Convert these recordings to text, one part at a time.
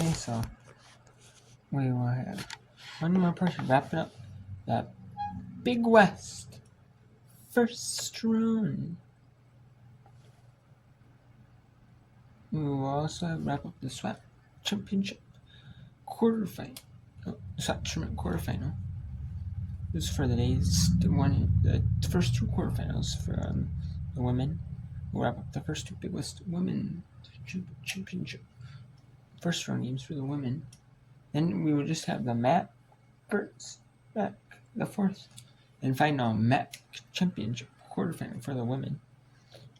Okay, so we will have one more person wrapping up that Big West first round. We will also wrap up the SWAT Championship quarterfinal. SWAT Tournament quarterfinal. This is for the days. The first two quarterfinals for the women. We'll wrap up the first two Big West Women Championship first round games for the women. Then we will just have the MAC first, MAC the fourth, and final MAC Championship quarterfinal for the women.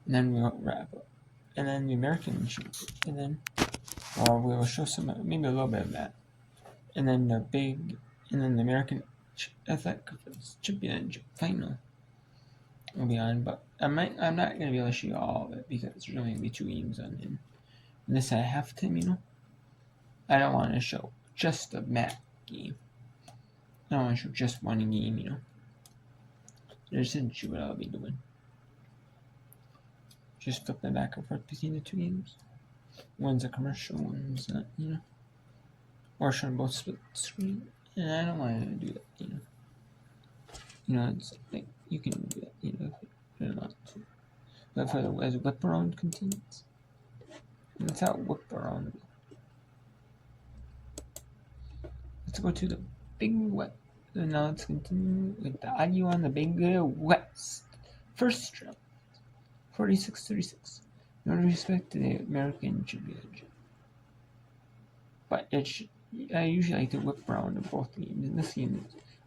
And then we'll wrap up. And then the American Championship. And then we will show some, maybe a little bit of that. And then the American Athletic Championship final will be on. But I'm not going to be able to show you all of it because there's only going to be 2 games on it. And this I have to, I don't want to show just the MAC game. I don't want to show just one game, I just didn't show what I'll be doing. Just flip them back and forth between the 2 games. One's a commercial, one's not, Or show both split screen. And I don't want to do that, it's like, you can do that, if you don't want to. But for as whip around continues. That's how whip around. Let's go to the Big West. And now let's continue with the audio on the Big West. First round, 46-36. No respect to the American Championship. But I usually like to whip around in both games. In this game,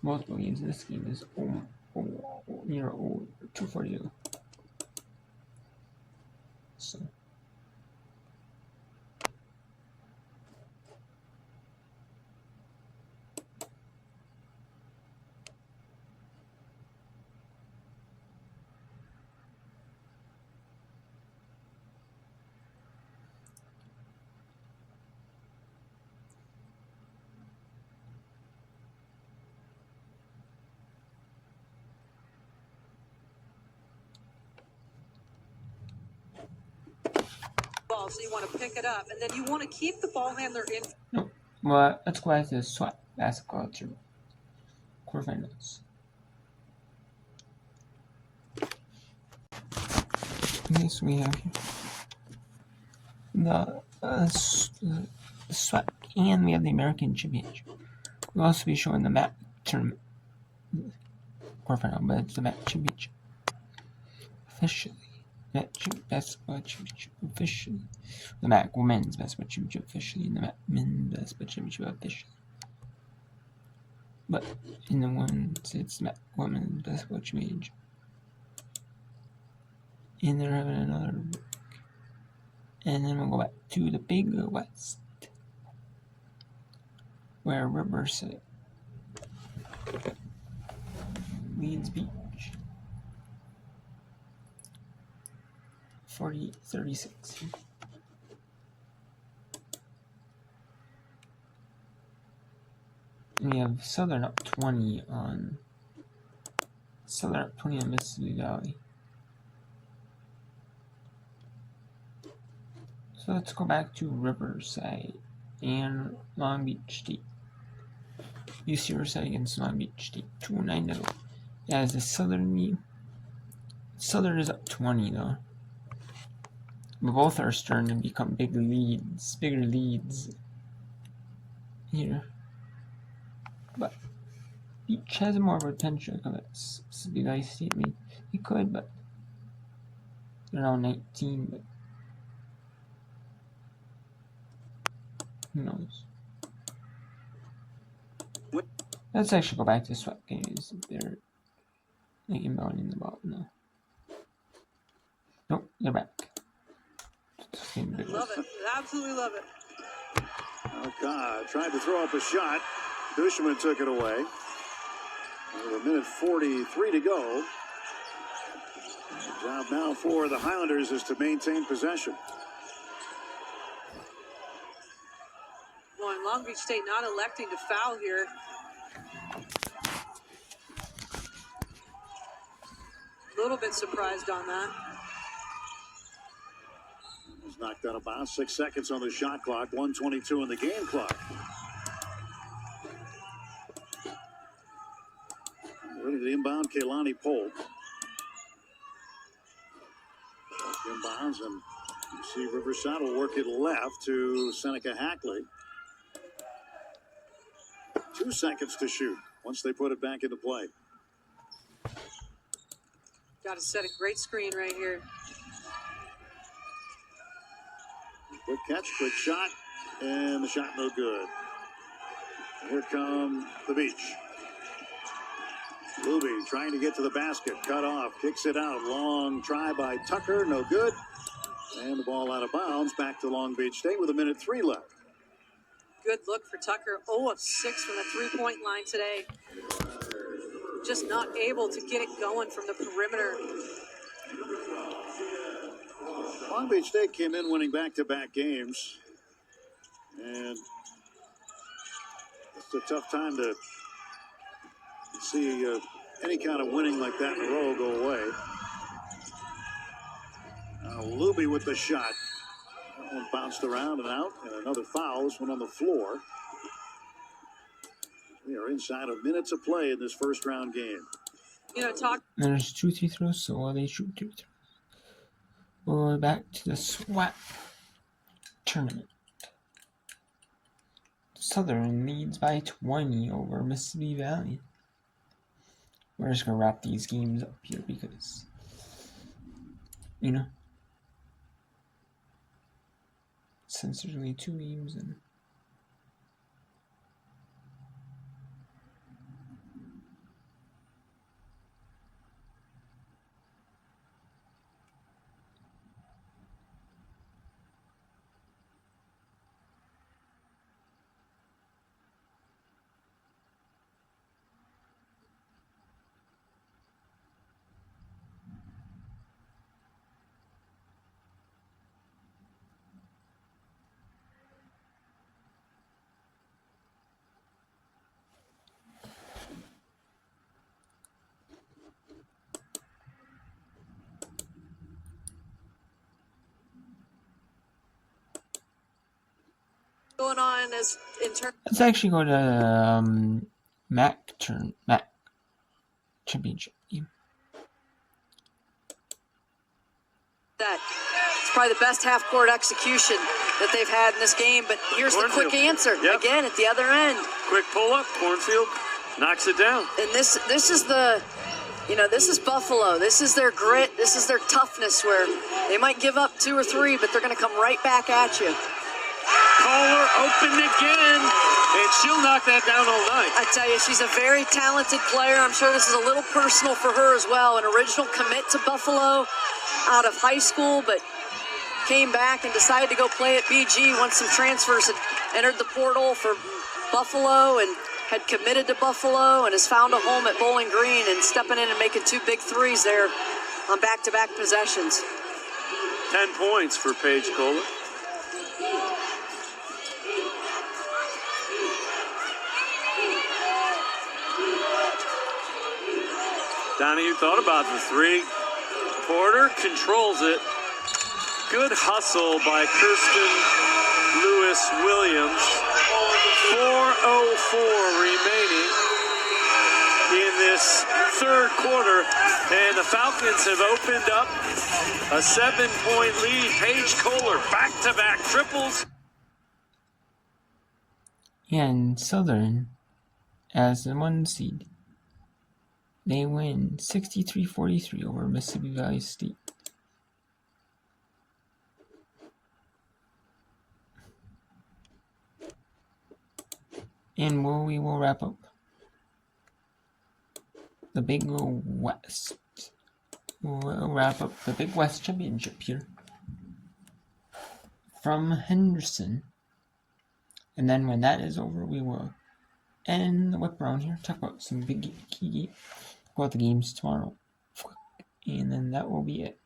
multiple games. In this game is 242. So. So you want to pick it up, and then you want to keep the ball handler in. No, well, let's go back to the SWAT basketball tournament quarterfinals. Okay, so we have here the SWAT, and we have the American Championship. We'll also be showing the MAC tournament quarterfinal, but it's the MAC Championship officially. MAC Basketball Championship officially. The MAC Women's Basketball Championship officially, and the MAC Men's Basketball Championship officially. But in the ones, it's MAC Women's Basketball Championship. And they're having another break. And then we'll go back to the Big West, where Riverside leads Beach 40-36. And we have Southern up 20 on Mississippi Valley. So let's go back to Riverside and Long Beach State. UC Riverside against Long Beach State, 209-0. As the Southern lead. Southern is up 20 though. But both are starting to become bigger leads here. But Beach has more potential because it's a big ice state. I mean, he could, but they're now 19. But who knows? Let's actually go back to SWAT games. They're inbounding the ball now. Nope, they're back. Love it. Absolutely love it. Alcott tried to throw up a shot. Dushman took it away. With a minute 43 to go. The job now for the Highlanders is to maintain possession. Well, and Long Beach State not electing to foul here. A little bit surprised on that. knocked out of bounds. 6 seconds on the shot clock. 1:22 in the game clock. Ready to inbound, Kaylani Polk. Inbounds, and you see Riverside will work it left to Seneca Hackley. 2 seconds to shoot once they put it back into play. Got to set a great screen right here. Quick catch, quick shot, and the shot no good. Here come the Beach. Luby trying to get to the basket, cut off, kicks it out. Long try by Tucker, no good. And the ball out of bounds, back to Long Beach State with 1:03 left. Good look for Tucker. 0 of 6 from the three-point line today. Just not able to get it going from the perimeter. Long Beach State came in winning back-to-back games. And it's a tough time to see any kind of winning like that in a row go away. Now Luby with the shot. That one bounced around and out, and another foul. This one on the floor. We are inside of minutes of play in this first round game. You know, talk. There's 2 free throws, so they shoot 2 3. We're back to the SWAT tournament. Southern leads by 20 over Mississippi Valley. We're just going to wrap these games up here because, you know, since there's only 2 games and Going on as in terms. let's actually go to MAC championship game. That it's probably the best half-court execution that they've had in this game. But here's the quick answer. Yep. Again, at the other end. Quick pull-up, Cornfield knocks it down. And this is the, you know, this is Buffalo. This is their grit. This is their toughness where they might give up 2 or 3, but they're going to come right back at you. Kohler open again, and she'll knock that down all night. I tell you, she's a very talented player. I'm sure this is a little personal for her as well. An original commit to Buffalo out of high school, but came back and decided to go play at BG once some transfers had entered the portal for Buffalo and had committed to Buffalo and has found a home at Bowling Green and stepping in and making 2 big threes there on back-to-back possessions. 10 points for Paige Kohler. Donahue thought about the 3. Porter controls it. Good hustle by Kirsten Lewis-Williams. 4:04 remaining in this third quarter, and the Falcons have opened up a 7-point lead. Paige Kohler back-to-back triples. And Southern, as the 1 seed, they win 63-43 over Mississippi Valley State. And we will wrap up the Big West. We'll wrap up the Big West Championship here from Henderson. And then when that is over, we will end the whip around here, talk about some big key games, about the games tomorrow, and then that will be it.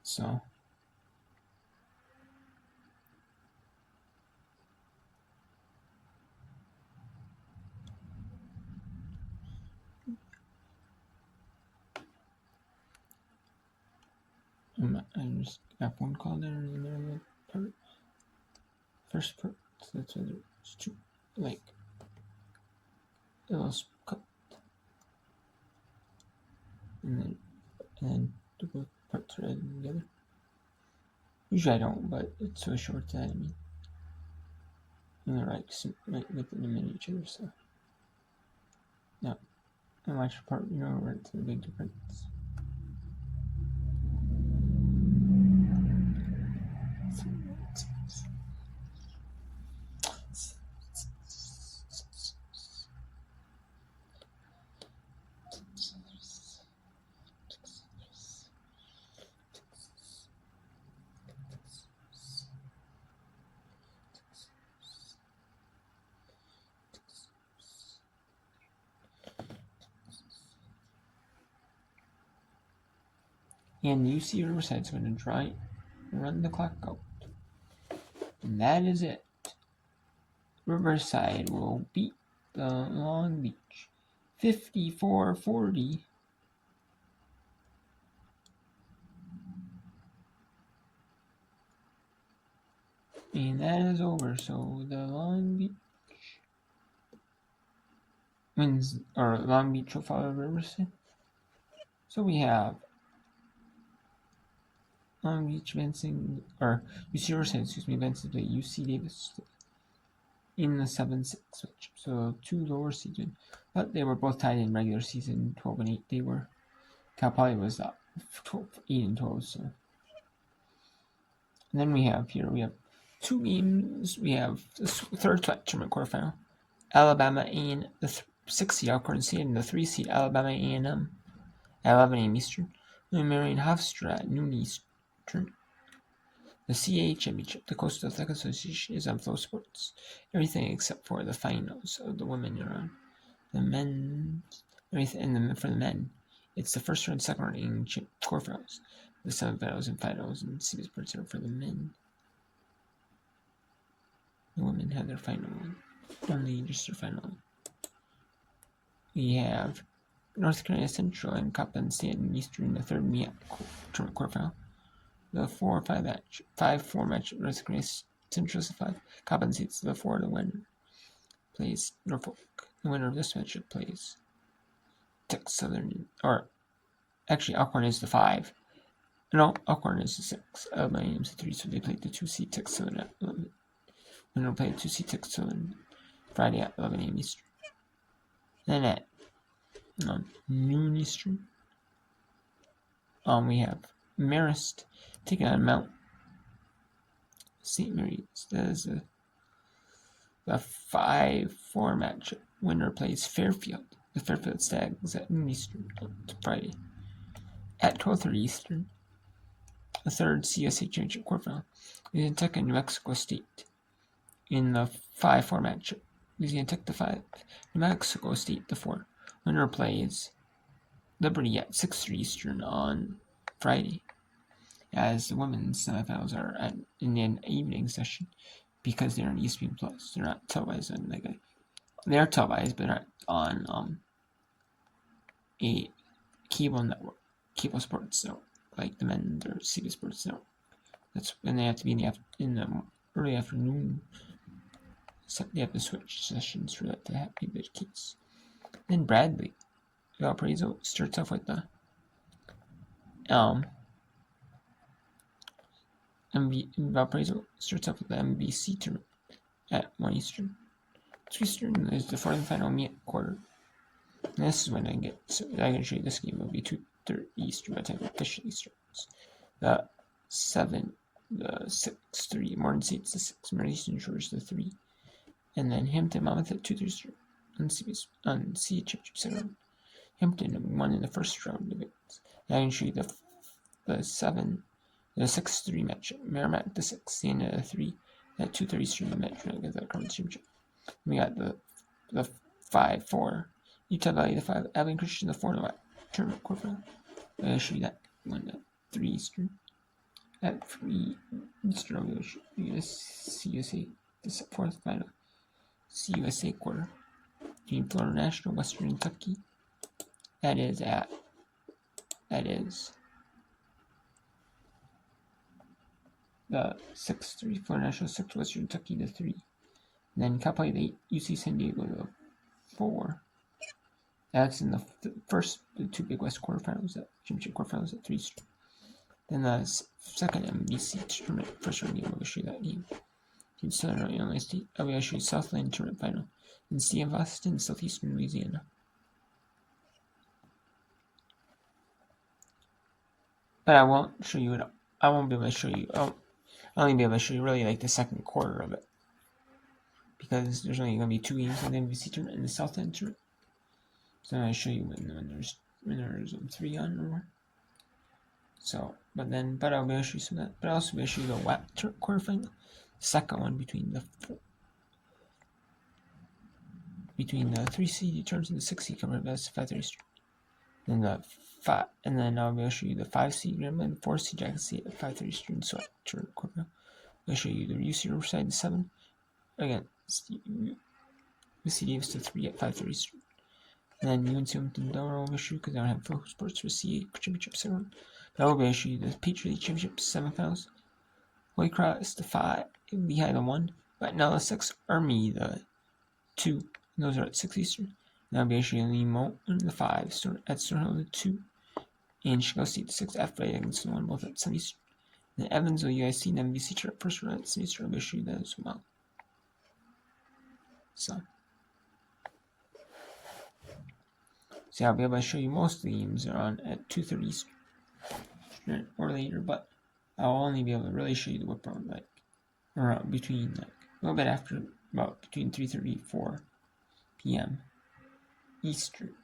So there's F1 called there in the middle of the part. First part. So that's why there's two, like, it was cut. And then the both parts are added together. Usually I don't, but it's so short that, I mean, and they're right within a minute each other, so. No. And watch the part, where it's a big difference. And UC Riverside's going to run the clock out. And that is it. Riverside will beat the Long Beach 54-40. And that is over. So the Long Beach wins, or Long Beach will follow Riverside. So we have Long Beach advancing, or UC Riverside, advancing to UC Davis in the 7-6 switch. So 2 lower seeds win. But they were both tied in regular season 12-8. They were, Cal Poly was up 8-12. So, and then we have 2 games. We have the third tournament quarterfinal. Alabama and the 6 seed Alcorn State and the 3 seed Alabama A&M at 11 a.m. Eastern. And Marion Hofstra at noon Eastern. The CAA Championship, the Coastal Athletic Association, is on Flow Sports. Everything except for the finals of the women are on. The men, for the men, it's the first round, second round, and quarterfinals. The semifinals and finals and CBS Sports are for the men. The women have their final one. Only just their final one. We have North Carolina Central and Coppin State and Eastern, the third MEAC tournament quarterfinal. The 5-4 match, North Carolina Central is 5. Coppin State's the 4. The winner plays Norfolk. The winner of this matchup plays Texas Southern, or actually Alcorn is the 5. No, Alcorn is the 6. Alabama is the 3, so they played the 2 seed Texas Southern at 11. Winner will play the 2 seed Texas Southern Friday at 11 a.m. Eastern. Then at noon Eastern, we have Marist taking on Mount St. Mary's. That is the 5-4 matchup. Winner plays Fairfield. The Fairfield Stags at noon Eastern on Friday. At 12:30 Eastern, the third CSA Championship quarterfinal. Louisiana Tech and New Mexico State in the 5-4 matchup. Louisiana Tech the 5, New Mexico State the 4. Winner plays Liberty at 6:30 Eastern on Friday. As the women's semifinals are in an evening session because they're on ESPN Plus. They're not televised on they're televised, but not on a cable network, cable sports network, like the men's or CBS Sports Network. That's when they have to be in the early afternoon. So they have to switch sessions for that to be the case. Then Bradley, Valparaiso starts off with the Valparaiso starts off with the MVC tournament at 1 Eastern. 2 Eastern is the fourth and final MEAC quarter. And this is when I can show you this game. Will be 2:30 Eastern by the time it officially starts. The 7, the 6-3, Morton State's the 6, Mary Eastern Shores the 3. And then Hampton Monmouth at 2:30 Eastern on C Championship second round. Hampton won in the first round of it. And I can show you the 6-3 matchup. Merrimack the 6, Siena the 3 at 2:30 Eastern match for the conference championship. We got the 5-4, Utah Valley the 5, Abilene Christian the 4 in the tournament quarterfinal. I'll show you that one at 3 Eastern. At 3 Eastern, I'll show you CUSA the 4th final. CUSA quarter. Between Florida National, Western Kentucky. That is the 6-3 Florida National 6, Western Kentucky to 3. And then Cal Poly 8, UC San Diego to 4. That's in the two Big West quarterfinals, championship quarterfinals at 3. Then the second MVC tournament, first round game, I'll show you that game. Team Southern Illinois State, I'll show you Southland tournament final in CF Austin, Southeastern Louisiana. But I won't show you it. I won't be able to show you. I'll only be able to show you really like the second quarter of it, because there's only going to be 2 games in the MVC tournament and the Southland tournament. So I'm going to show you when there's 3 on or more. So, but I'll be able to show you some of that. But I'll also be able to show you the WAP quarterfinal, second one between the 3 seed terms and the 6 seed coming up as 5:30. And then I'll be able to show you the 5 seed Grambling and the 4 seed Jackson State at 5:30 Eastern. So I'll show you the UC Riverside 7 again. UC Davis to 3 at 5:30 Eastern. And then UNC Wilmington Delaware will issue because I don't have full sports for CA Championship 7. But I will be issue the Patriot League Championship semifinals. Holy Cross the 5, Lehigh the 1, Batnella 6, Army the 2. And those are at 6 Eastern. And I'll be issuing Lee Moulton the 5, at Stonehill the 2, and Chicago State the 6, Athletic against the 1, both at 7 Eastern. And then Evansville UIC and MVC Chart first round at 7 Eastern. I'll be issuing that as well. So I'll be able to show you most of the games are on at 2:30 Eastern or later, but I'll only be able to really show you the whip around around between a little bit after, about between 3:30 and 4 p.m. Eastern.